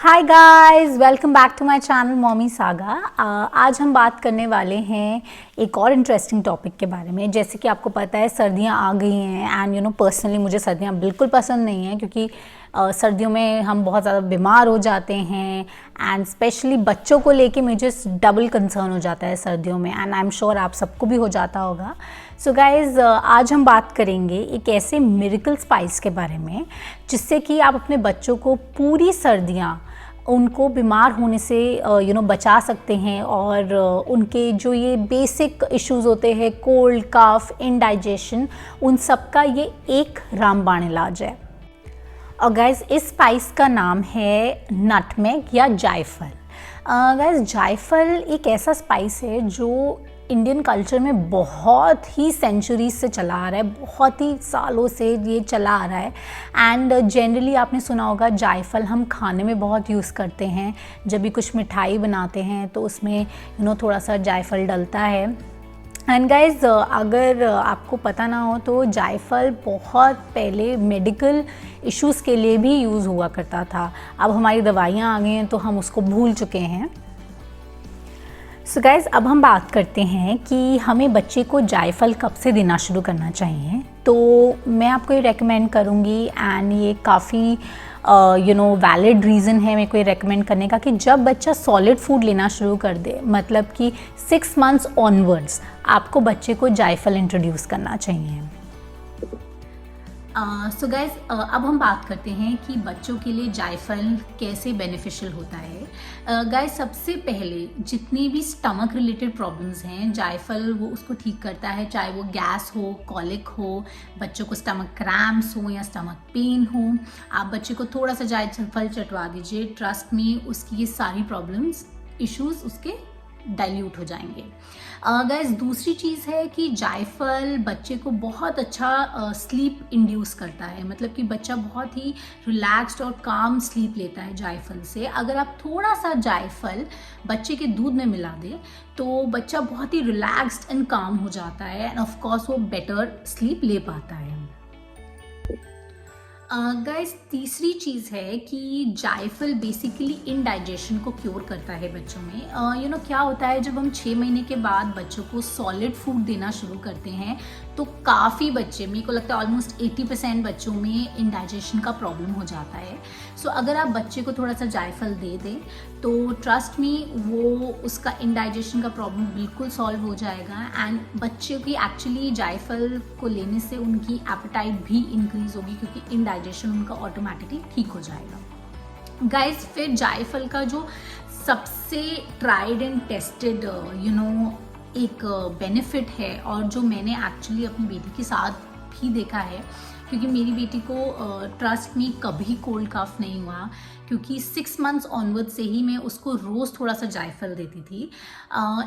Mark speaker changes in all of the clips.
Speaker 1: Hi guys, welcome back to my channel Mommy Saga. आज हम बात करने वाले हैं एक और इंटरेस्टिंग टॉपिक के बारे में। जैसे कि आपको पता है सर्दियां आ गई हैं एंड पर्सनली मुझे सर्दियां बिल्कुल पसंद नहीं हैं क्योंकि सर्दियों में हम बहुत ज़्यादा बीमार हो जाते हैं एंड स्पेशली बच्चों को लेके मुझे डबल कंसर्न हो जाता है सर्दियों में एंड आई एम श्योर आप सबको भी हो जाता होगा। सो गाइज़, आज हम बात करेंगे एक ऐसे मिरेकल स्पाइस के बारे में जिससे कि आप अपने बच्चों को पूरी सर्दियाँ उनको बीमार होने से बचा सकते हैं और उनके जो ये बेसिक इश्यूज़ होते हैं कोल्ड कफ इंडाइजेशन उन सब का ये एक रामबाण इलाज है। और गाइस इस स्पाइस का नाम है नटमेग या जायफल। गाइस जायफल एक ऐसा स्पाइस है जो इंडियन कल्चर में बहुत ही सेंचुरीज से चला आ रहा है, बहुत ही सालों से ये चला आ रहा है एंड जनरली आपने सुना होगा जायफल हम खाने में बहुत यूज़ करते हैं। जब भी कुछ मिठाई बनाते हैं तो उसमें थोड़ा सा जायफल डलता है। एंड गाइज अगर आपको पता ना हो तो जायफल बहुत पहले मेडिकल इश्यूज़ के लिए भी यूज़ हुआ करता था। अब हमारी दवाइयाँ आ गई हैं तो हम उसको भूल चुके हैं। सो गाइज़ अब हम बात करते हैं कि हमें बच्चे को जायफल कब से देना शुरू करना चाहिए। तो मैं आपको ये रेकमेंड करूँगी एंड ये काफ़ी वैलिड रीज़न है मेरे को ये रेकमेंड करने का कि जब बच्चा सॉलिड फूड लेना शुरू कर दे, मतलब कि 6 मंथ्स ऑनवर्ड्स आपको बच्चे को जायफल इंट्रोड्यूस करना चाहिए। सो गाइज अब हम बात करते हैं कि बच्चों के लिए जायफल कैसे बेनिफिशियल होता है। गाइज सबसे पहले जितनी भी स्टमक रिलेटेड प्रॉब्लम्स हैं जायफल वो उसको ठीक करता है, चाहे वो गैस हो, कॉलिक हो, बच्चों को स्टमक क्रैम्प्स हो या स्टमक पेन हो। आप बच्चे को थोड़ा सा जायफल चटवा दीजिए, ट्रस्ट में उसकी ये सारी प्रॉब्लम्स इश्यूज उसके डाइल्यूट हो जाएंगे। गाइस दूसरी चीज़ है कि जायफल बच्चे को बहुत अच्छा स्लीप इंड्यूस करता है, मतलब कि बच्चा बहुत ही रिलैक्स्ड और काम स्लीप लेता है जायफल से। अगर आप थोड़ा सा जायफल बच्चे के दूध में मिला दें तो बच्चा बहुत ही रिलैक्स्ड एंड काम हो जाता है एंड ऑफ कोर्स वो बेटर स्लीप ले पाता है। गाइस तीसरी चीज़ है कि जायफल बेसिकली इंडाइजेशन को क्योर करता है बच्चों में। क्या होता है जब हम 6 महीने के बाद बच्चों को सॉलिड फूड देना शुरू करते हैं तो काफ़ी बच्चे, मेरे को लगता है ऑलमोस्ट 80% बच्चों में इंडाइजेशन का प्रॉब्लम हो जाता है। सो अगर आप बच्चे को थोड़ा सा जायफल दे दें तो ट्रस्ट में वो उसका इंडाइजेशन का प्रॉब्लम बिल्कुल सॉल्व हो जाएगा एंड बच्चे की एक्चुअली जायफल को लेने से उनकी एपेटाइट भी इंक्रीज होगी क्योंकि इंडाइजेशन उनका ऑटोमेटिकली ठीक हो जाएगा। गाइस फिर जायफल का जो सबसे ट्राइड एंड टेस्टेड एक बेनिफिट है और जो मैंने एक्चुअली अपनी बेटी के साथ भी देखा है, क्योंकि मेरी बेटी को ट्रस्ट में कभी कोल्ड कफ नहीं हुआ क्योंकि 6 मंथ्स ऑनवर्ड से ही मैं उसको रोज़ थोड़ा सा जायफल देती थी।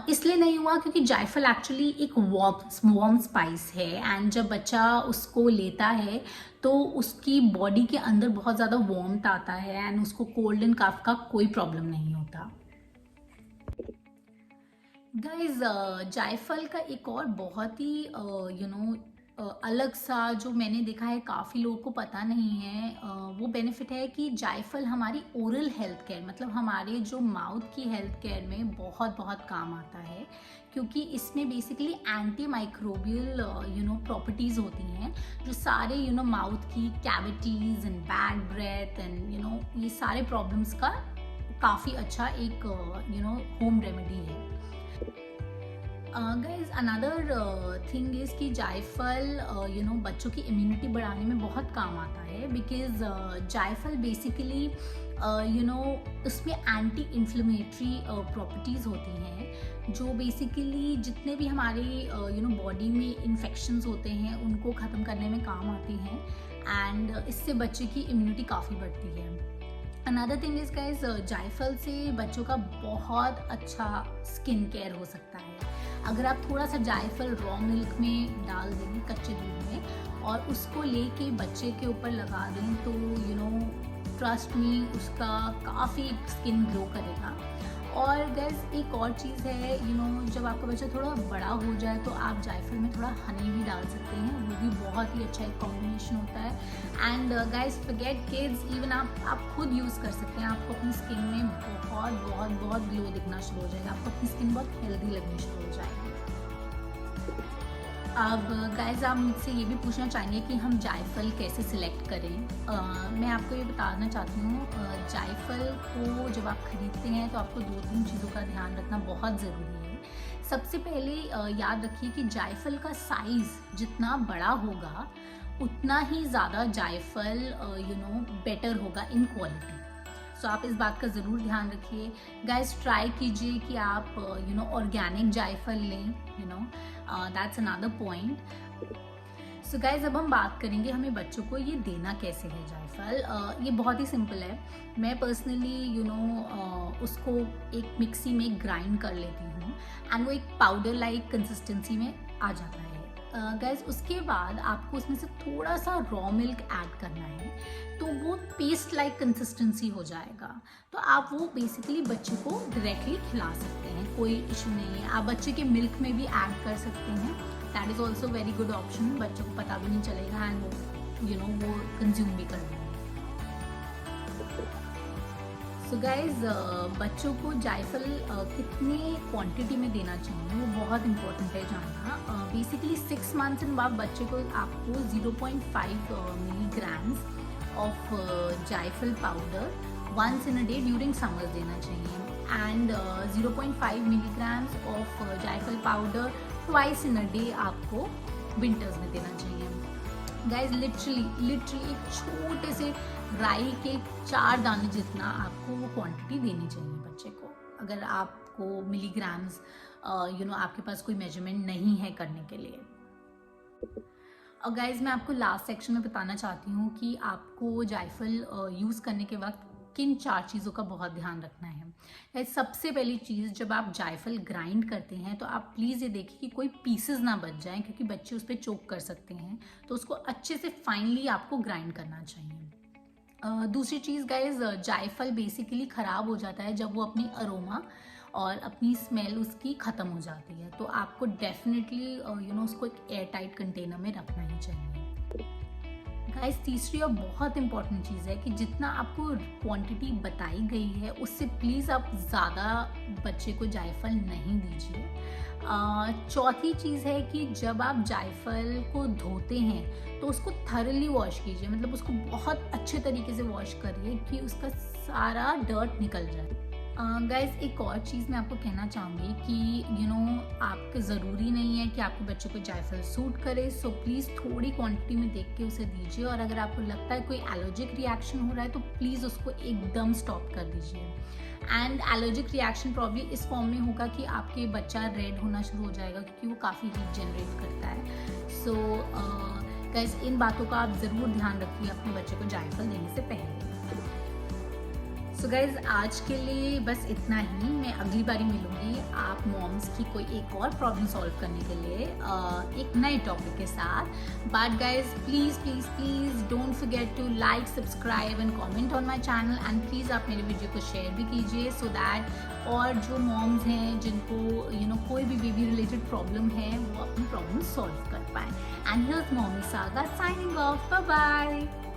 Speaker 1: इसलिए नहीं हुआ क्योंकि जायफल एक्चुअली एक वार्म स्पाइस है एंड जब बच्चा उसको लेता है तो उसकी बॉडी के अंदर बहुत ज़्यादा वार्मथ आता है एंड उसको कोल्ड एंड कफ का कोई प्रॉब्लम नहीं होता। गाइज जायफल का एक और बहुत ही अलग सा जो मैंने देखा है काफ़ी लोगों को पता नहीं है, वो बेनिफिट है कि जायफल हमारी ओरल हेल्थ केयर, मतलब हमारे जो माउथ की हेल्थ केयर में बहुत बहुत काम आता है क्योंकि इसमें बेसिकली एंटी माइक्रोबियल प्रॉपर्टीज़ होती हैं जो सारे माउथ की cavities and bad breath and ये सारे प्रॉब्लम्स का काफ़ी अच्छा एक होम रेमेडी है। गाइज अनदर थिंग इज़ कि जायफल बच्चों की इम्यूनिटी बढ़ाने में बहुत काम आता है बिकॉज जायफल बेसिकली उसमें एंटी इन्फ्लेमेटरी प्रॉपर्टीज़ होती हैं जो बेसिकली जितने भी हमारे बॉडी में इन्फेक्शंस होते हैं उनको ख़त्म करने में काम आती हैं एंड इससे बच्चे की इम्यूनिटी काफ़ी बढ़ती है। अनदर थिंग इज़ गाइज जायफल से बच्चों का बहुत अच्छा स्किन केयर हो सकता है। अगर आप थोड़ा सा जायफल रॉ मिल्क में डाल दें कच्चे दूध में और उसको लेके बच्चे के ऊपर लगा दें तो ट्रस्ट में उसका काफ़ी स्किन ग्लो करेगा। और गैस एक और चीज़ है, जब आपका बच्चा थोड़ा बड़ा हो जाए तो आप जायफल में थोड़ा हनी भी डाल सकते हैं, वो भी बहुत ही अच्छा एक कॉम्बिनेशन होता है। And guys forget kids, even आप खुद यूज़ कर सकते हैं। आपको अपनी स्किन में बहुत बहुत बहुत ग्लो दिखना शुरू हो जाएगा, आपको अपनी स्किन बहुत हेल्दी लगनी शुरू हो जाएगी। अब गाइस आप मुझसे ये भी पूछना चाहेंगे कि हम जायफल कैसे सिलेक्ट करें। मैं आपको ये बताना चाहती हूँ, जायफल को जब आप खरीदते हैं तो आपको 2-3 चीज़ों का ध्यान रखना बहुत ज़रूरी है। सबसे पहले याद रखिए कि जायफल का साइज़ जितना बड़ा होगा उतना ही ज़्यादा जायफल बेटर होगा इन क्वालिटी। सो आप इस बात का ज़रूर ध्यान रखिए। गाइस ट्राई कीजिए कि आप ऑर्गेनिक जायफल लें, that's another point. So guys अब हम बात करेंगे हमें बच्चों को ये देना कैसे है जायफल। ये बहुत ही सिंपल है। मैं पर्सनली उसको एक मिक्सी में ग्राइंड कर लेती हूँ एंड वो एक पाउडर लाइक कंसिस्टेंसी में आ जाता है। गाइज उसके बाद आपको उसमें से थोड़ा सा रॉ मिल्क ऐड करना है, तो वो पेस्ट लाइक कंसिस्टेंसी हो जाएगा। तो आप वो बेसिकली बच्चे को डायरेक्टली खिला सकते हैं, कोई इशू नहीं है। आप बच्चे के मिल्क में भी ऐड कर सकते हैं, that is also very good option. बच्चों को पता भी नहीं चलेगा एंड वो कंज्यूम भी कर लेंगे। सो गाइज बच्चों को जायफल कितने क्वांटिटी में देना चाहिए वो बहुत इंपॉर्टेंट है जानना। बेसिकली 6 मंथ्स एंड बाद बच्चे को आपको 0.5 मिलीग्राम्स ऑफ जायफल powder once in a day during summer देना चाहिए एंड 0.5 मिलीग्राम्स ऑफ जायफल powder twice in a day आपको विंटर्स में देना चाहिए। गाइज लिटरली एक छोटे से राई के 4 दाने जितना आपको वो क्वांटिटी देनी चाहिए बच्चे को, अगर आपको मिलीग्राम्स आपके पास कोई मेजरमेंट नहीं है करने के लिए। और गाइज मैं आपको लास्ट सेक्शन में बताना चाहती हूँ कि आपको जायफल यूज़ करने के वक्त किन 4 चीज़ों का बहुत ध्यान रखना है। सबसे पहली चीज़, जब आप जायफल ग्राइंड करते हैं तो आप प्लीज़ ये देखिए कि कोई पीसेस ना बच जाएं, क्योंकि बच्चे उस पर चोक कर सकते हैं। तो उसको अच्छे से फाइनली आपको ग्राइंड करना चाहिए। दूसरी चीज़ गाइज, जायफल बेसिकली ख़राब हो जाता है जब वो अपनी अरोमा और अपनी स्मेल उसकी ख़त्म हो जाती है। तो आपको डेफिनेटली उसको एक एयर टाइट कंटेनर में रखना ही चाहिए। गाइस तीसरी और बहुत इंपॉर्टेंट चीज़ है कि जितना आपको क्वांटिटी बताई गई है उससे प्लीज़ आप ज़्यादा बच्चे को जायफल नहीं दीजिए। चौथी चीज़ है कि जब आप जायफल को धोते हैं तो उसको थरली वॉश कीजिए, मतलब उसको बहुत अच्छे तरीके से वॉश करिए कि उसका सारा डर्ट निकल जाए। गाइज एक और चीज़ मैं आपको कहना चाहूँगी कि आपको ज़रूरी नहीं है कि आपके बच्चे को जायफल सूट करे। सो प्लीज़ थोड़ी क्वांटिटी में देख के उसे दीजिए, और अगर आपको लगता है कोई एलर्जिक रिएक्शन हो रहा है तो प्लीज़ उसको एकदम स्टॉप कर दीजिए। एंड एलर्जिक रिएक्शन प्रॉब्ली इस फॉर्म में होगा कि आपके बच्चा रेड होना शुरू हो जाएगा, क्योंकि वो काफ़ी हीट जनरेट करता है। सो गाइज इन बातों का आप ज़रूर ध्यान रखिए अपने बच्चे को जायफल देने से पहले। सो गाइज आज के लिए बस इतना ही। मैं अगली बारी मिलूंगी आप मॉम्स की कोई एक और प्रॉब्लम सॉल्व करने के लिए एक नए टॉपिक के साथ। But guys please please please don't forget to like, subscribe and comment on my channel, and please आप मेरे वीडियो को शेयर भी कीजिए सो दैट और जो मॉम्स हैं जिनको कोई भी बेबी रिलेटेड प्रॉब्लम है वो अपनी प्रॉब्लम सॉल्व कर पाएँ। And here's Mommy Saga signing off, bye bye.